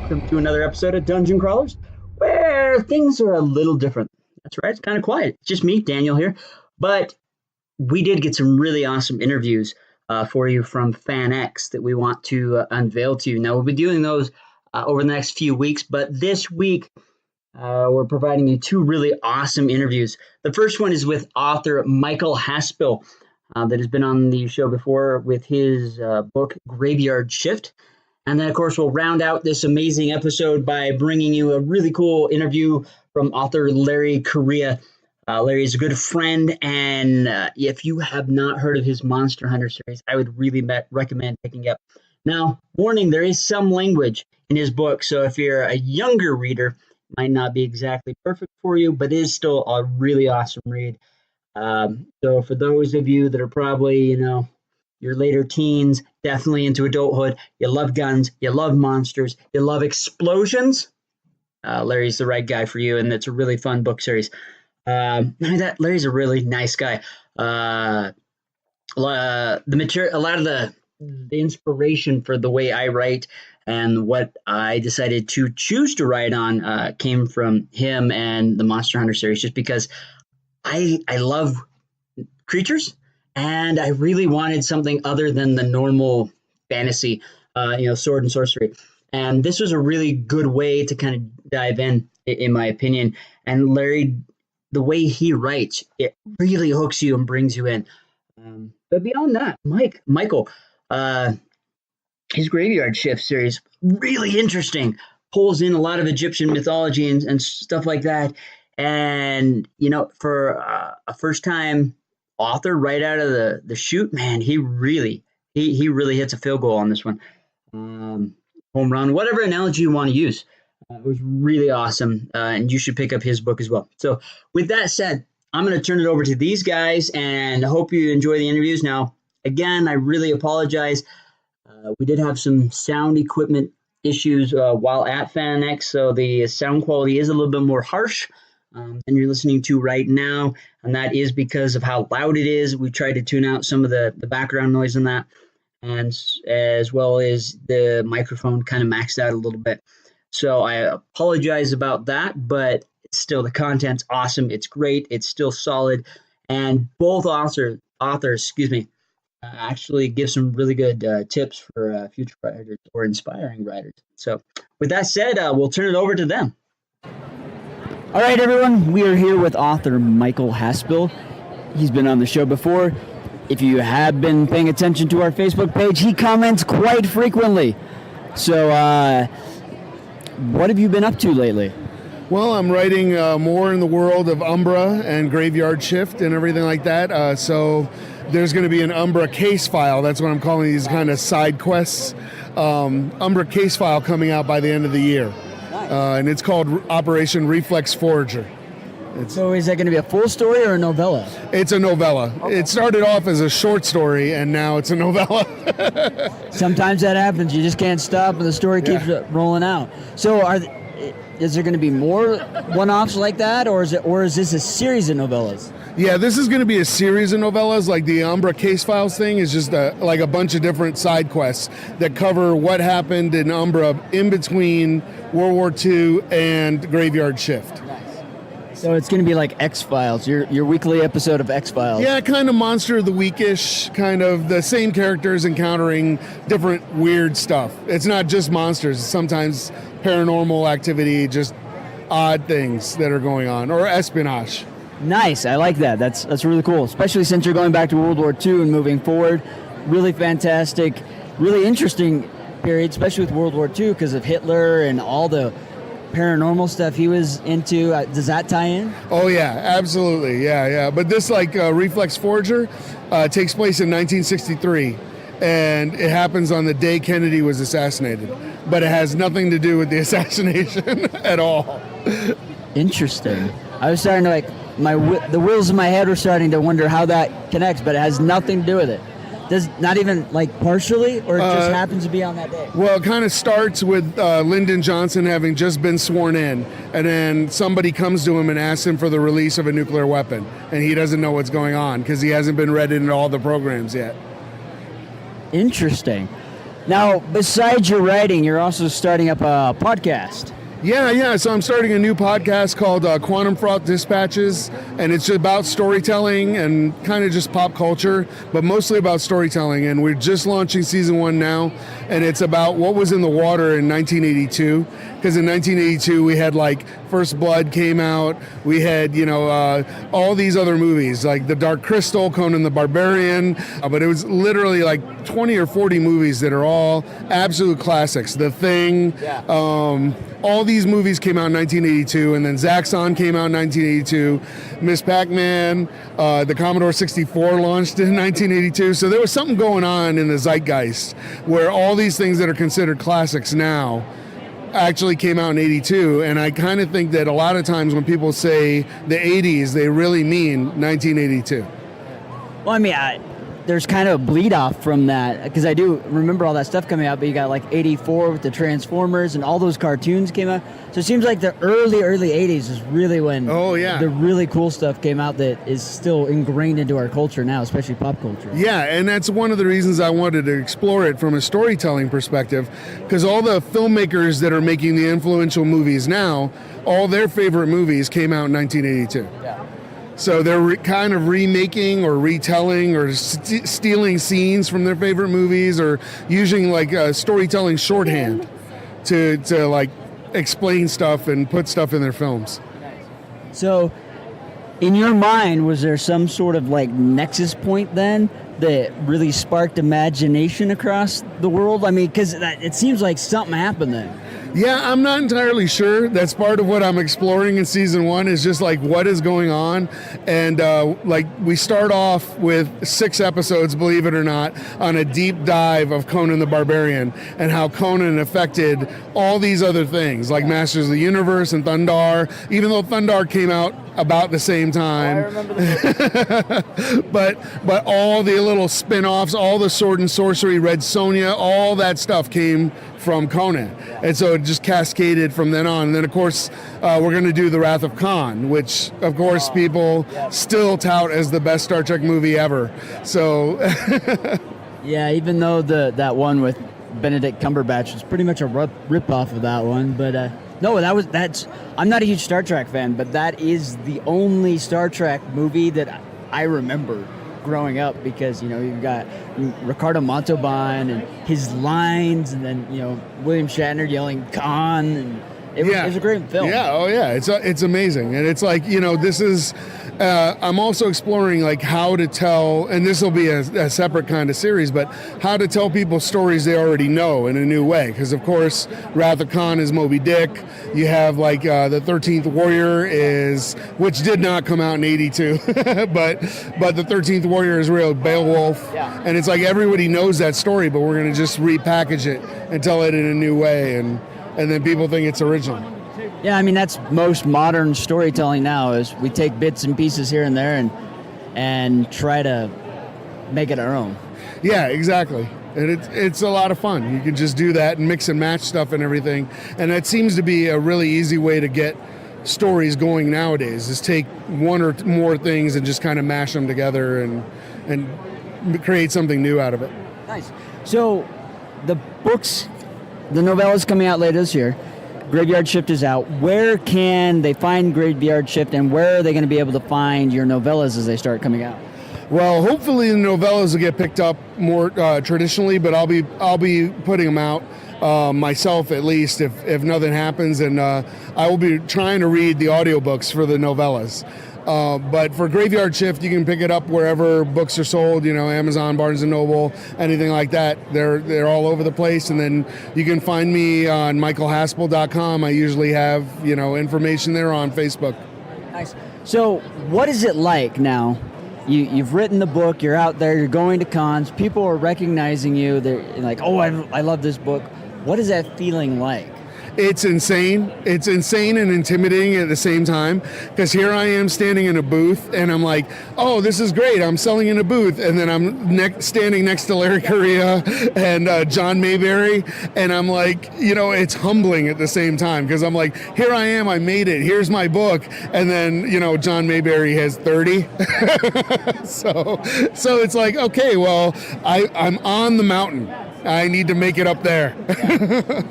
welcome to another episode of Dungeon Crawlers, where things are a little different. That's right, it's kind of quiet. It's just me, Daniel, here. But we did get some really awesome interviews for you from FanX that we want to unveil to you. Now, we'll be doing those over the next few weeks, but this week we're providing you two really awesome interviews. The first one is with author Michael Haspil, that has been on the show before with his book, Graveyard Shift. And then, of course, we'll round out this amazing episode by bringing you a really cool interview from author Larry Corriea. Larry is a good friend, and if you have not heard of his Monster Hunter series, I would really recommend picking up. Now, warning, there is some language in his book, so if you're a younger reader, it might not be exactly perfect for you, but it is still a really awesome read. So for those of you that are probably, your later teens, definitely into adulthood, you love guns, you love monsters, you love explosions, Larry's the right guy for you, and it's a really fun book series. Larry's a really nice guy. The material, a lot of the inspiration for the way I write and what I decided to choose to write on came from him and the Monster Hunter series, just because I love creatures. And I really wanted something other than the normal fantasy, sword and sorcery. And this was a really good way to kind of dive in my opinion. And Larry, the way he writes, it really hooks you and brings you in. But beyond that, Michael, his Graveyard Shift series, really interesting. Pulls in a lot of Egyptian mythology and stuff like that. And, for a first-time author right out of the chute, man, he really hits a field goal on this one. Home run, whatever analogy you want to use. It was really awesome, and you should pick up his book as well. So with that said, I'm going to turn it over to these guys, and I hope you enjoy the interviews. Now, again, I really apologize. We did have some sound equipment issues while at FanX, so the sound quality is a little bit more harsh than you're listening to right now, and that is because of how loud it is. We tried to tune out some of the background noise on that, and as well as the microphone kind of maxed out a little bit. So I apologize about that, but still the content's awesome. It's great. It's still solid, and both authors, actually give some really good tips for future writers or inspiring writers. So with that said, we'll turn it over to them. All right, everyone, we are here with author Michael Haspil. He's been on the show before. If you have been paying attention to our Facebook page, he comments quite frequently. So what have you been up to lately? Well, I'm writing more in the world of Umbra and Graveyard Shift and everything like that. So there's going to be an Umbra case file. That's what I'm calling these kind of side quests. Umbra case file coming out by the end of the year. And it's called Operation Reflex Forager. So is that going to be a full story or a novella? It's a novella. Okay. It started off as a short story, and now it's a novella. Sometimes that happens. You just can't stop, and the story keeps rolling out. So is there going to be more one-offs like that, or is this a series of novellas? Yeah, this is going to be a series of novellas. Like the Umbra Case Files thing is just like a bunch of different side quests that cover what happened in Umbra in between World War II and Graveyard Shift. So it's going to be like X-Files, your weekly episode of X-Files. Yeah, kind of Monster of the Week-ish, kind of the same characters encountering different weird stuff. It's not just monsters. It's sometimes paranormal activity, just odd things that are going on, or espionage. Nice, I like that. That's really cool, especially since you're going back to World War II and moving forward. Really fantastic, really interesting period, especially with World War II because of Hitler and all the paranormal stuff he was into. Does that tie in? Oh yeah, absolutely, yeah. But this Reflex Forager takes place in 1963, and it happens on the day Kennedy was assassinated. But it has nothing to do with the assassination at all. Interesting. I was starting to the wheels in my head were starting to wonder how that connects, but it has nothing to do with it. Does not even partially, or it just happens to be on that day? Well, it kind of starts with Lyndon Johnson having just been sworn in, and then somebody comes to him and asks him for the release of a nuclear weapon, and he doesn't know what's going on because he hasn't been read into all the programs yet. Interesting. Now, besides your writing, you're also starting up a podcast. Yeah. So I'm starting a new podcast called Quantum Froth Dispatches, and it's about storytelling and kind of just pop culture, but mostly about storytelling. And we're just launching season 1 now, and it's about what was in the water in 1982. Because in 1982 we had like First Blood came out, we had all these other movies like The Dark Crystal, Conan the Barbarian, but it was literally like 20 or 40 movies that are all absolute classics. The Thing. All these movies came out in 1982, and then Zaxxon came out in 1982. Miss Pac-Man, the Commodore 64 launched in 1982. So there was something going on in the zeitgeist where all these things that are considered classics now actually came out in 82. And I kind of think that a lot of times when people say the 80s, they really mean 1982. Well, I mean, there's kind of a bleed off from that, because I do remember all that stuff coming out, but you got like 84 with the Transformers and all those cartoons came out. So it seems like the early 80s is really when the really cool stuff came out that is still ingrained into our culture now, especially pop culture. Yeah, and that's one of the reasons I wanted to explore it from a storytelling perspective, because all the filmmakers that are making the influential movies now, all their favorite movies came out in 1982. Yeah. So they're kind of remaking or retelling or stealing scenes from their favorite movies, or using like storytelling shorthand to like explain stuff and put stuff in their films. So in your mind, was there some sort of like nexus point then that really sparked imagination across the world? I mean, because it seems like something happened then. Yeah, I'm not entirely sure. That's part of what I'm exploring in season 1, is just like what is going on. And like we start off with 6 episodes, believe it or not, on a deep dive of Conan the Barbarian and how Conan affected all these other things like Masters of the Universe and Thundar, even though Thundar came out about the same time. I remember the but all the little spin-offs, all the Sword and Sorcery, Red Sonja, all that stuff came from Conan. And so it just cascaded from then on. And then, of course, we're going to do The Wrath of Khan, which, of course, people still tout as the best Star Trek movie ever. So... Yeah, even though that one with Benedict Cumberbatch was pretty much a rip-off of that one. But no, that's... I'm not a huge Star Trek fan, but that is the only Star Trek movie that I remember growing up, because you've got Ricardo Montalban and his lines, and then William Shatner yelling Khan, and it was a great film. It's amazing. And it's like this is I'm also exploring like how to tell, and this will be a separate kind of series, but how to tell people stories they already know in a new way. Because of course, Wrath of Khan is Moby Dick. You have like the 13th Warrior which did not come out in 82, but the 13th Warrior is real, Beowulf. Yeah. And it's like everybody knows that story, but we're going to just repackage it and tell it in a new way, and then people think it's original. Yeah, I mean, that's most modern storytelling now, is we take bits and pieces here and there and try to make it our own. Yeah, exactly. And it's a lot of fun. You can just do that and mix and match stuff and everything. And that seems to be a really easy way to get stories going nowadays, is take one or more things and just kind of mash them together and create something new out of it. Nice. So the books, the novella is coming out later this year. Graveyard Shift is out. Where can they find Graveyard Shift, and where are they going to be able to find your novellas as they start coming out? Well, hopefully the novellas will get picked up more traditionally, but I'll be putting them out myself, at least if nothing happens, and I will be trying to read the audiobooks for the novellas. But for Graveyard Shift, you can pick it up wherever books are sold, Amazon, Barnes & Noble, anything like that. They're all over the place. And then you can find me on michaelhaspil.com. I usually have, information there on Facebook. Nice. So what is it like now? You've written the book, you're out there, you're going to cons, people are recognizing you, they're like, oh, I love this book. What is that feeling like? It's insane. It's insane and intimidating at the same time, because here I am standing in a booth and I'm like, oh, this is great. I'm selling in a booth. And then I'm standing next to Larry Corriea and John Mayberry. And I'm like, it's humbling at the same time, because I'm like, here I am. I made it. Here's my book. And then, John Mayberry has 30. So it's like, okay, well, I'm on the mountain. I need to make it up there.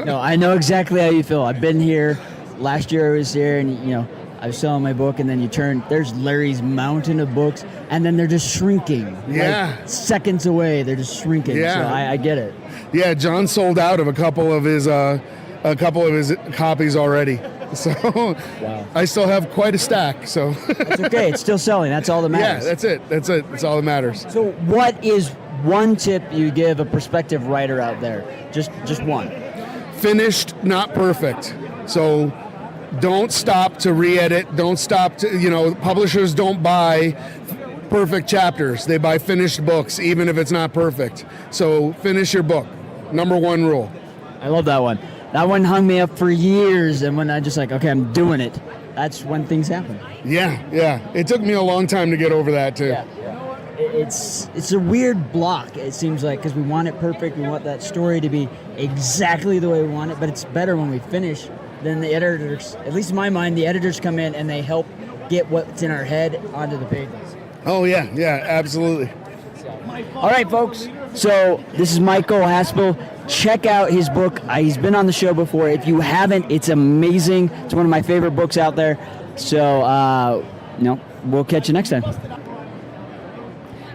No, I know exactly how you feel. I've been here. Last year I was here, and I was selling my book, and then there's Larry's mountain of books, and then they're just shrinking. Yeah. Like seconds away, they're just shrinking. Yeah. So I get it. Yeah, John sold out of a couple of his copies already. So Wow. I still have quite a stack. So It's okay. It's still selling. That's all that yeah, matters. that's it. That's all that matters. So what is one tip you give a prospective writer out there? Just one. Finished, not perfect. So don't stop to re-edit. Don't stop to, publishers don't buy perfect chapters. They buy finished books, even if it's not perfect. So finish your book. Number one rule. I love that one. That one hung me up for years, and when I just okay, I'm doing it, that's when things happen. Yeah. It took me a long time to get over that too. Yeah. It's a weird block, it seems like, because we want it perfect. We want that story to be exactly the way we want it, but it's better when we finish. Then the editors, at least in my mind, the editors come in and they help get what's in our head onto the pages. Oh yeah, absolutely. All right, folks. So this is Michael Haspil. Check out his book. He's been on the show before. If you haven't, it's amazing. It's one of my favorite books out there. So, we'll catch you next time.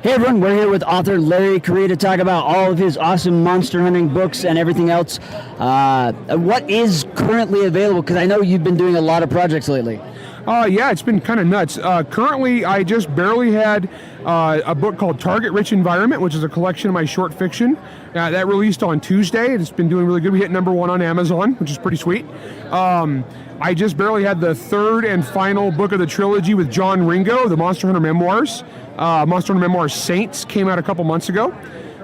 Hey everyone, we're here with author Larry Corriea to talk about all of his awesome monster hunting books and everything else. What is currently available? Because I know you've been doing a lot of projects lately. Yeah, it's been kind of nuts. Currently, I just barely had a book called Target Rich Environment, which is a collection of my short fiction. That released on Tuesday. It's been doing really good. We hit #1 on Amazon, which is pretty sweet. I just barely had the third and final book of the trilogy with John Ringo, the Monster Hunter Memoirs. Monster Hunter Memoirs Saints came out a couple months ago.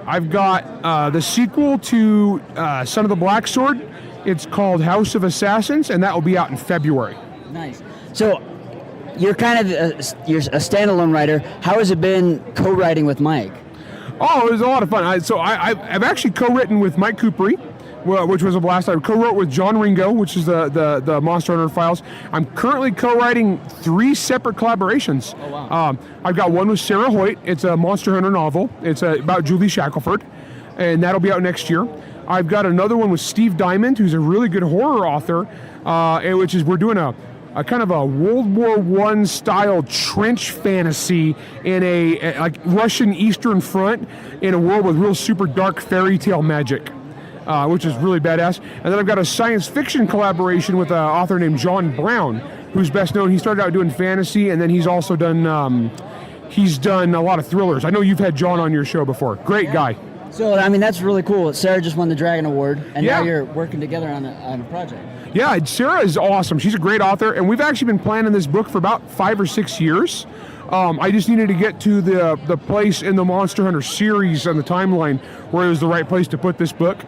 I've got the sequel to Son of the Black Sword. It's called House of Assassins, and that will be out in February. Nice. So you're kind of you're a standalone writer. How has it been co-writing with Mike? Oh, it was a lot of fun. I've actually co-written with Mike Cooperi, which was a blast. I co-wrote with John Ringo, which is the Monster Hunter files. I'm currently co-writing 3 separate collaborations. Oh, wow. I've got one with Sarah Hoyt. It's a Monster Hunter novel. It's about Julie Shackelford, and that'll be out next year. I've got another one with Steve Diamond, who's a really good horror author, which is we're doing a kind of a World War I style trench fantasy in a like Russian Eastern Front in a world with real super dark fairy tale magic, which is really badass. And then I've got a science fiction collaboration with an author named John Brown, who's best known. He started out doing fantasy, and then he's also done a lot of thrillers. I know you've had John on your show before. Great guy. So, that's really cool. Sarah just won the Dragon Award, and Yeah. now you're working together on a project. Yeah, Sarah is awesome. She's a great author, and we've actually been planning this book for about 5 or 6 years. I just needed to get to the place in the Monster Hunter series on the timeline where it was the right place to put this book.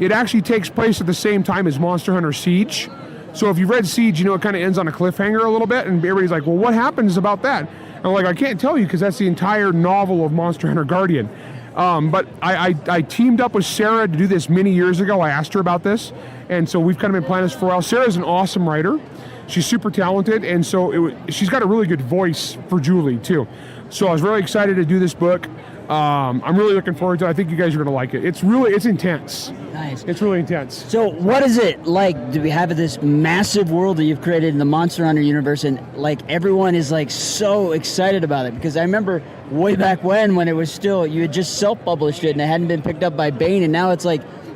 It actually takes place at the same time as Monster Hunter Siege. So if you've read Siege, it kind of ends on a cliffhanger a little bit, and everybody's like, well, what happens about that? And I'm like, I can't tell you because that's the entire novel of Monster Hunter Guardian. But I teamed up with Sarah to do this many years ago. I asked her about this, and so we've kind of been planning this for a while. Sarah's an awesome writer. She's super talented, and so she's got a really good voice for Julie, too. So I was really excited to do this book. I'm really looking forward to it. I think you guys are going to like it. It's intense. Nice. It's really intense. So what is it like? Do we have this massive world that you've created in the Monster Hunter universe, and everyone is so excited about it? Because I remember way back when it was still, you had just self-published it and it hadn't been picked up by Bain, and now it's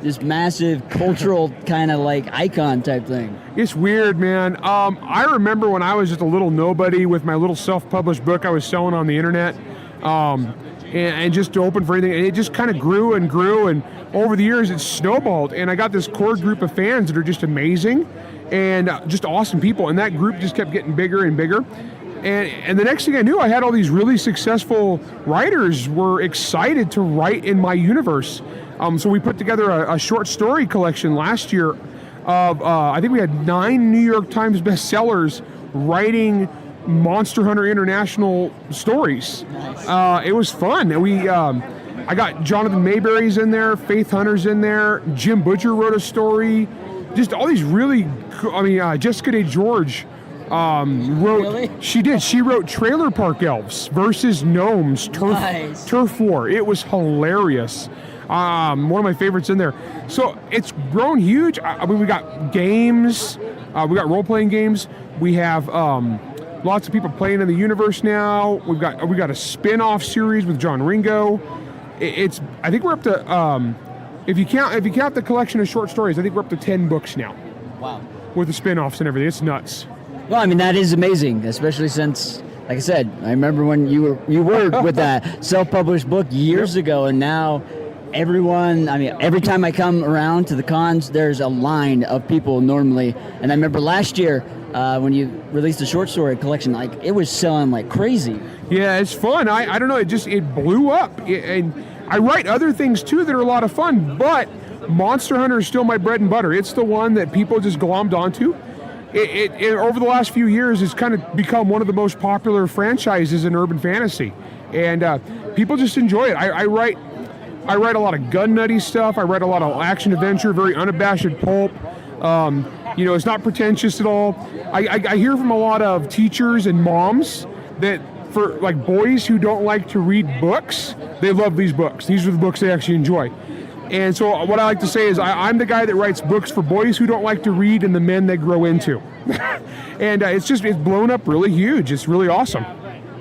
this massive cultural kind of icon type thing. It's weird, man. I remember when I was just a little nobody with my little self-published book I was selling on the internet. And just to open for anything, and it just kind of grew, and over the years it's snowballed, and I got this core group of fans that are just amazing and just awesome people, and that group just kept getting bigger and bigger, and the next thing I knew, I had all these really successful writers were excited to write in my universe. So we put together a short story collection last year of I think we had 9 New York Times bestsellers writing Monster Hunter International stories. Nice. It was fun. I got Jonathan Mayberry's in there, Faith Hunter's in there, Jim Butcher wrote a story. Just all these really, Jessica Day George wrote. Really? She did. She wrote Trailer Park Elves versus Gnomes, Nice. Turf War. It was hilarious. One of my favorites in there. So it's grown huge. I mean, we got games, we got role-playing games. We have lots of people playing in the universe now. We got a spin-off series with John Ringo. I think we're up to if you count the collection of short stories, I think we're up to 10 books now. Wow. With the spin-offs and everything. It's nuts. Well, I mean, that is amazing, especially since, like I said, I remember when you were with that self-published book years ago, and now everyone, I mean, every time I come around to the cons, there's a line of people normally. And I remember last year when you released the short story collection, like, it was selling like crazy. Yeah, it's fun. I don't know, it blew up. And I write other things too that are a lot of fun, but Monster Hunter is still my bread and butter. It's the one that people just glommed onto. It over the last few years, it's kind of become one of the most popular franchises in urban fantasy, and people just enjoy it. I write a lot of gun nutty stuff. I write a lot of action adventure, very unabashed pulp. It's not pretentious at all. I hear from a lot of teachers and moms that for like boys who don't like to read books, they love these books. These are the books they actually enjoy. And so what I like to say is I'm the guy that writes books for boys who don't like to read and the men they grow into. And it's blown up really huge. It's really awesome.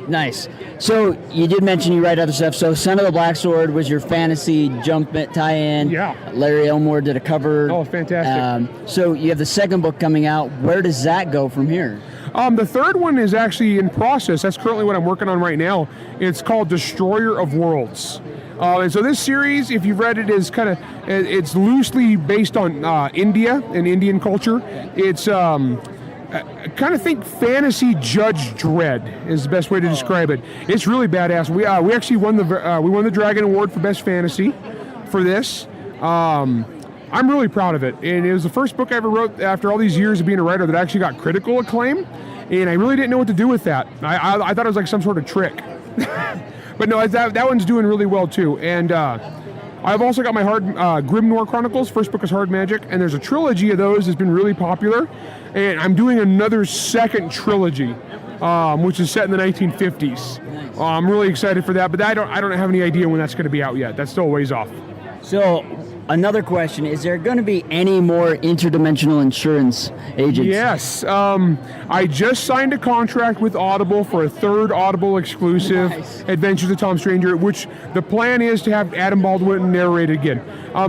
Nice. So you did mention you write other stuff. So Son of the Black Sword was your fantasy jump tie-in. Yeah. Larry Elmore did a cover. Oh, fantastic. So you have the second book coming out. Where does that go from here? The third one is actually in process. That's currently what I'm working on right now. It's called Destroyer of Worlds. And so this series, if you've read it, is it's loosely based on India and Indian culture. It's kind of think fantasy Judge Dredd is the best way to describe it. It's really badass. We actually won the Dragon Award for Best Fantasy for this. I'm really proud of it, and it was the first book I ever wrote after all these years of being a writer that actually got critical acclaim, and I really didn't know what to do with that. I thought it was like some sort of trick. But no, that one's doing really well too. And I've also got my Grim Noir Chronicles. First book is Hard Magic, and there's a trilogy of those that's been really popular. And I'm doing another second trilogy, which is set in the 1950s. Nice. I'm really excited for that, but I don't have any idea when that's going to be out yet. That's still a ways off. So another question, is there going to be any more interdimensional insurance agents? Yes. I just signed a contract with Audible for a third Audible exclusive, nice. Adventures of Tom Stranger, which the plan is to have Adam Baldwin narrate again.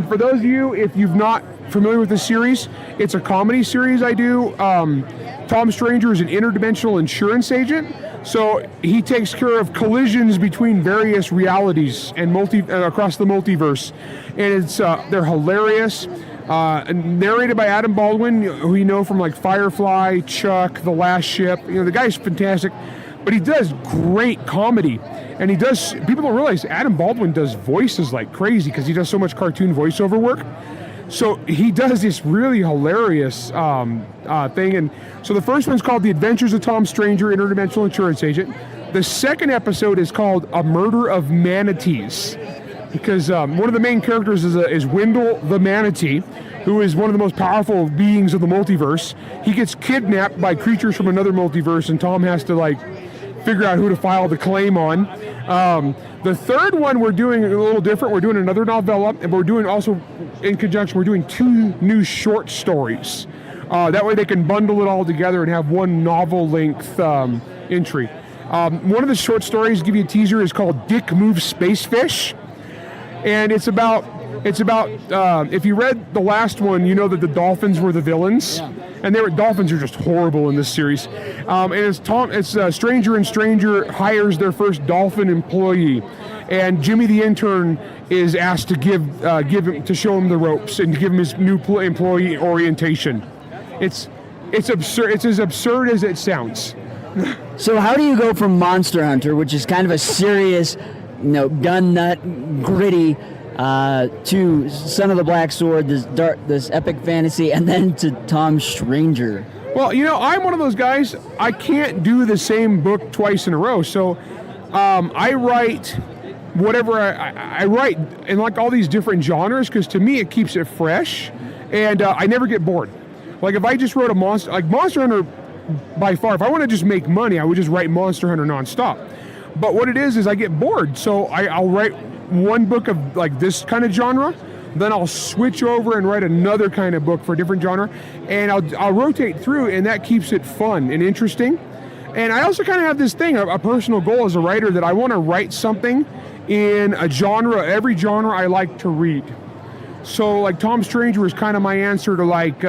For those of you, if you've not familiar with the series, it's a comedy series I do. Tom Stranger is an interdimensional insurance agent. So he takes care of collisions between various realities and across the multiverse, and they're hilarious. Narrated by Adam Baldwin, who we know from like Firefly, Chuck, The Last Ship. The guy's fantastic, but he does great comedy, and people don't realize Adam Baldwin does voices like crazy because he does so much cartoon voiceover work. So he does this really hilarious thing. And so the first one's called The Adventures of Tom Stranger, Interdimensional Insurance Agent. The second episode is called A Murder of Manatees, because one of the main characters is Wendell the Manatee, who is one of the most powerful beings of the multiverse. He gets kidnapped by creatures from another multiverse, and Tom has to figure out who to file the claim on. The third one we're doing a little different. We're doing another novella, and we're doing also, in conjunction, we're doing 2 new short stories. That way they can bundle it all together and have one novel-length entry. One of the short stories, to give you a teaser, is called Dick Moves Space Fish. And it's about if you read the last one, you know that the dolphins were the villains. Yeah. And dolphins are just horrible in this series. And Stranger and Stranger hires their first dolphin employee, and Jimmy the intern is asked to give him to show him the ropes and to give him his new employee orientation. It's absurd. It's as absurd as it sounds. So how do you go from Monster Hunter, which is kind of a serious, gun nut, gritty, to Son of the Black Sword, this epic fantasy, and then to Tom Stranger? Well, I'm one of those guys, I can't do the same book twice in a row. So I write whatever I write in all these different genres, because to me it keeps it fresh, and I never get bored. Like if I just wrote a Monster Hunter, by far, if I want to just make money, I would just write Monster Hunter nonstop. But what it is I get bored, so I'll write one book of like this kind of genre, then I'll switch over and write another kind of book for a different genre, and I'll rotate through, and that keeps it fun and interesting. And I also kind of have this thing, a personal goal as a writer, that I want to write something in a genre, every genre I like to read. So like Tom Stranger was kind of my answer to like,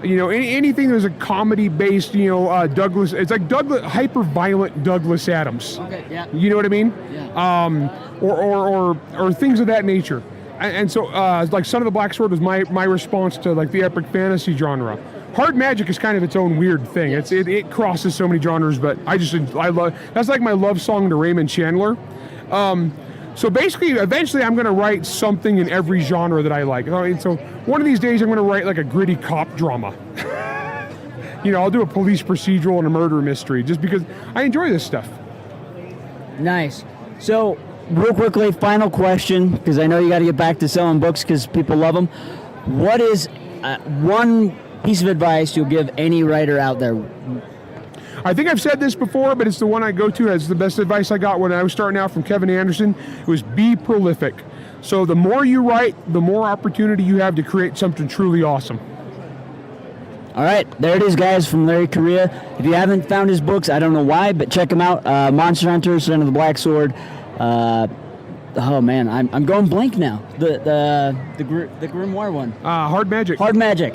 anything that's a comedy-based, Douglas, it's like hyper-violent Douglas Adams. Okay, yeah. You know what I mean? Yeah. Or things of that nature. And so, like Son of the Black Sword was my response to like the epic fantasy genre. Hard magic is kind of its own weird thing. It crosses so many genres, but I love, that's like my love song to Raymond Chandler. So basically, eventually I'm going to write something in every genre that I like. So one of these days I'm going to write like a gritty cop drama. I'll do a police procedural and a murder mystery just because I enjoy this stuff. Nice. So, real quickly, final question, because I know you got to get back to selling books because people love them. What is one piece of advice you'll give any writer out there? I think I've said this before, but it's the one I go to as the best advice I got when I was starting out from Kevin Anderson. It was be prolific. So the more you write, the more opportunity you have to create something truly awesome. All right, there it is, guys, from Larry Corriea. If you haven't found his books, I don't know why, but check them out. Monster Hunter, Son of the Black Sword. Oh man, I'm going blank now. The Grimoire one. Hard Magic. Hard Magic.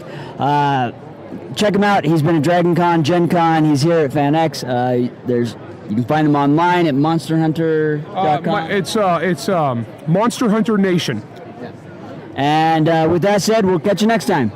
Check him out. He's been at Dragon Con, Gen Con. He's here at FanX. You can find him online at monsterhunter.com. It's Monster Hunter Nation. Yeah. And with that said, we'll catch you next time.